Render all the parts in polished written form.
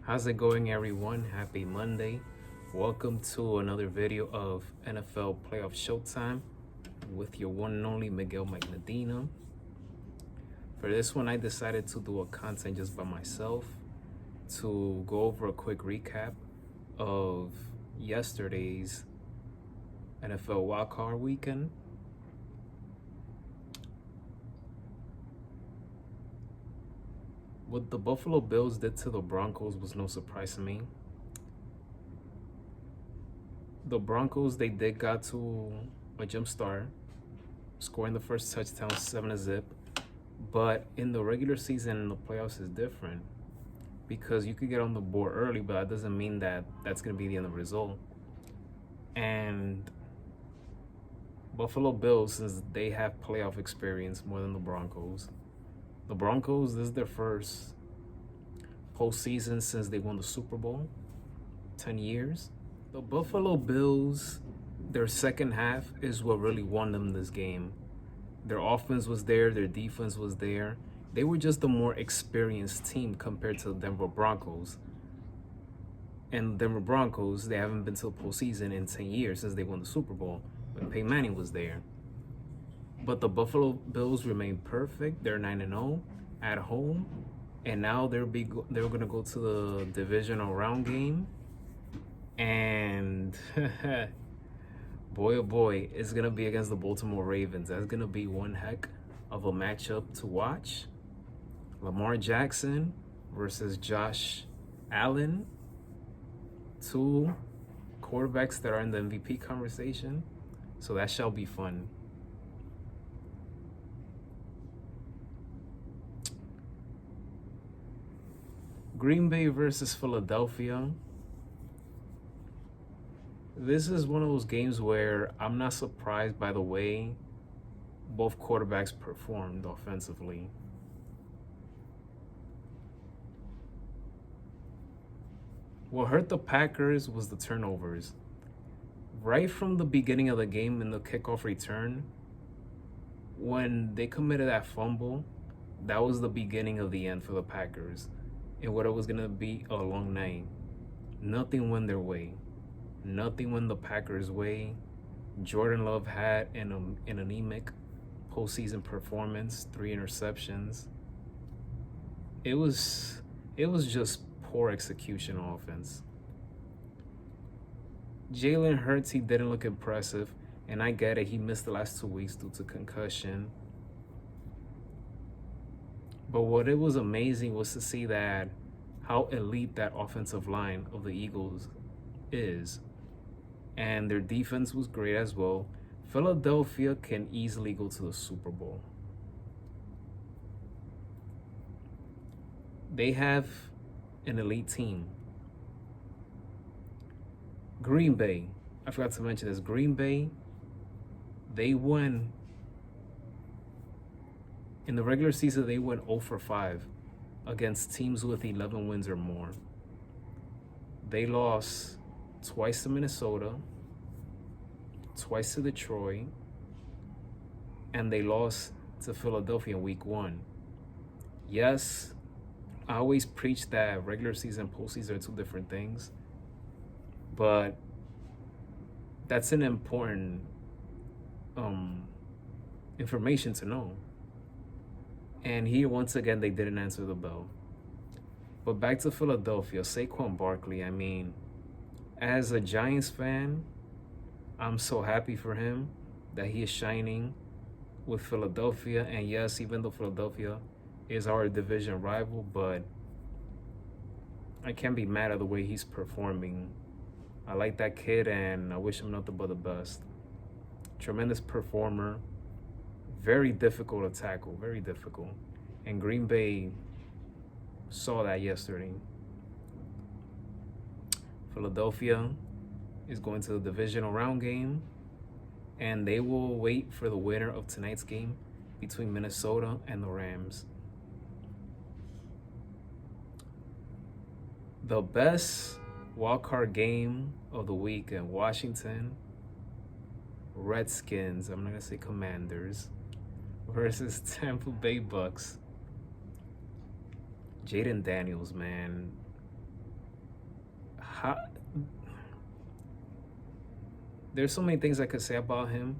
How's it going, everyone? Happy Monday. Welcome to another video of NFL Playoff Showtime with your one and only Miguel Mike Medina. For this one, I decided to do a content just by myself to go over a quick recap of yesterday's NFL wildcard weekend. What the Buffalo Bills did to the Broncos was no surprise to me. The Broncos, they did got to a jump start, scoring the first touchdown 7-0. But in the regular season and the playoffs is different because you could get on the board early, but that doesn't mean that that's going to be the end of the result. And Buffalo Bills, since they have playoff experience more than the Broncos, this is their first postseason since they won the Super Bowl, 10 years. The Buffalo Bills, their second half is what really won them this game. Their offense was there, their defense was there. They were just a more experienced team compared to the Denver Broncos. And the Denver Broncos, they haven't been to the postseason in 10 years since they won the Super Bowl when Peyton Manning was there. But the Buffalo Bills remain perfect. They're 9-0 at home. And now they're going to go to the divisional round game. And boy, oh boy, it's going to be against the Baltimore Ravens. That's going to be one heck of a matchup to watch. Lamar Jackson versus Josh Allen. Two quarterbacks that are in the MVP conversation. So that shall be fun. Green Bay versus Philadelphia. This is one of those games where I'm not surprised by the way both quarterbacks performed offensively. What hurt the Packers was the turnovers. Right from the beginning of the game in the kickoff return, when they committed that fumble, that was the beginning of the end for the Packers. And what it was going to be a long night. Nothing went their way. Nothing went the Packers' way. Jordan Love had an anemic postseason performance, 3 interceptions. It was just poor execution on offense. Jalen Hurts, he didn't look impressive, and I get it. He missed the last 2 weeks due to concussion. But what it was amazing was to see that how elite that offensive line of the Eagles is. And their defense was great as well. Philadelphia can easily go to the Super Bowl. They have an elite team. Green Bay, I forgot to mention this. Green Bay, they won. In the regular season, they went 0-5 against teams with 11 wins or more. They lost twice to Minnesota, twice to Detroit, and they lost to Philadelphia in week 1. Yes, I always preach that regular season and postseason are 2 different things, but that's an important information to know. And here, once again, they didn't answer the bell. But back to Philadelphia, Saquon Barkley, I mean, as a Giants fan, I'm so happy for him that he is shining with Philadelphia. And yes, even though Philadelphia is our division rival, but I can't be mad at the way he's performing. I like that kid, and I wish him nothing but the best. Tremendous performer. Very difficult to tackle, very difficult. And Green Bay saw that yesterday. Philadelphia is going to the divisional round game, and they will wait for the winner of tonight's game between Minnesota and the Rams. The best wildcard game of the week in Washington, Redskins, I'm not going to say Commanders, versus Tampa Bay Bucks. Jaden Daniels, man, There's so many things I could say about him,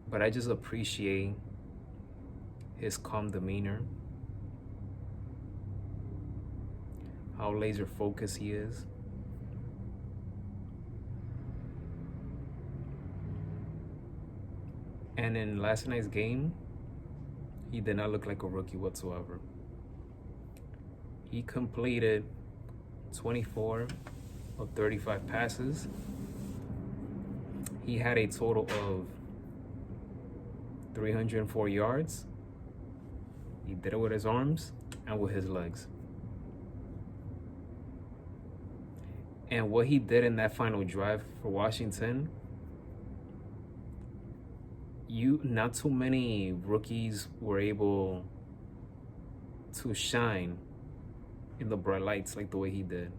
but I just appreciate his calm demeanor, how laser focused he is. And in last night's game, he did not look like a rookie whatsoever. He completed 24 of 35 passes. He had a total of 304 yards. He did it with his arms and with his legs. And what he did in that final drive for Washington, not too many rookies were able to shine in the bright lights like the way he did.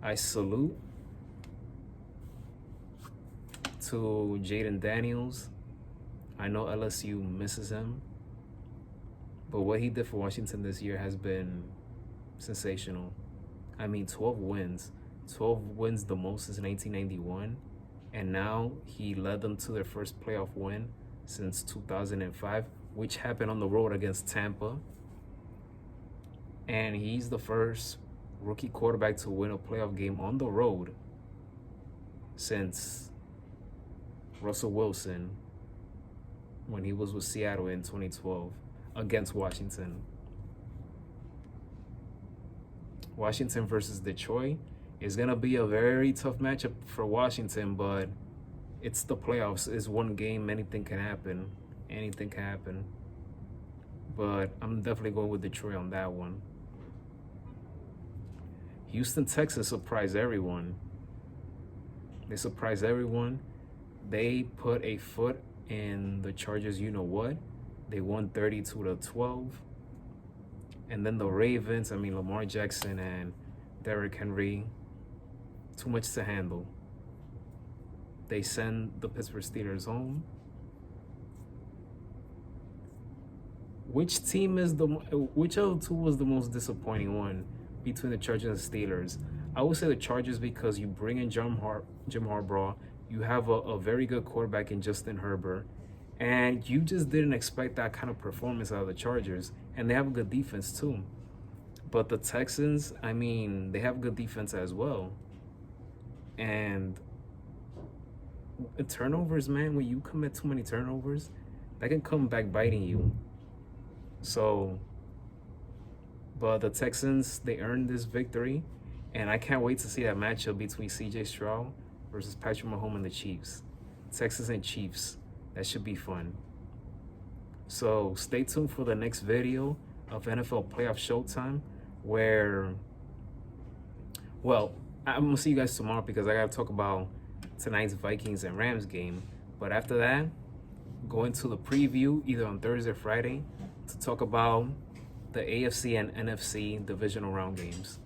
I salute to Jaden Daniels. I know LSU misses him, but what he did for Washington this year has been sensational. I mean, 12 wins. 12 wins, the most since 1991. And now he led them to their first playoff win since 2005, which happened on the road against Tampa. And he's the first rookie quarterback to win a playoff game on the road since Russell Wilson when he was with Seattle in 2012 against Washington. Washington versus Detroit is going to be a very tough matchup for Washington, but it's the playoffs. It's one game. Anything can happen. Anything can happen. But I'm definitely going with Detroit on that one. Houston, Texas surprised everyone. They surprised everyone. They put a foot in the Chargers, you know what? They won 32-12. And then the Ravens, Lamar Jackson and Derrick Henry, too much to handle. They send the Pittsburgh Steelers home. Which of the two was the most disappointing one between the Chargers and Steelers? I would say the Chargers, because you bring in Jim Harbaugh, you have a very good quarterback in Justin Herbert, and you just didn't expect that kind of performance out of the Chargers, and they have a good defense too. But the Texans, they have good defense as well. And turnovers, man, when you commit too many turnovers, that can come back biting you. So, but the Texans, they earned this victory, and I can't wait to see that matchup between CJ Stroud versus Patrick Mahomes and the Chiefs. Texans and Chiefs, that should be fun. So stay tuned for the next video of NFL Playoff Showtime, where, well, I'm going to see you guys tomorrow because I got to talk about tonight's Vikings and Rams game. But after that, go into the preview either on Thursday or Friday to talk about the AFC and NFC divisional round games.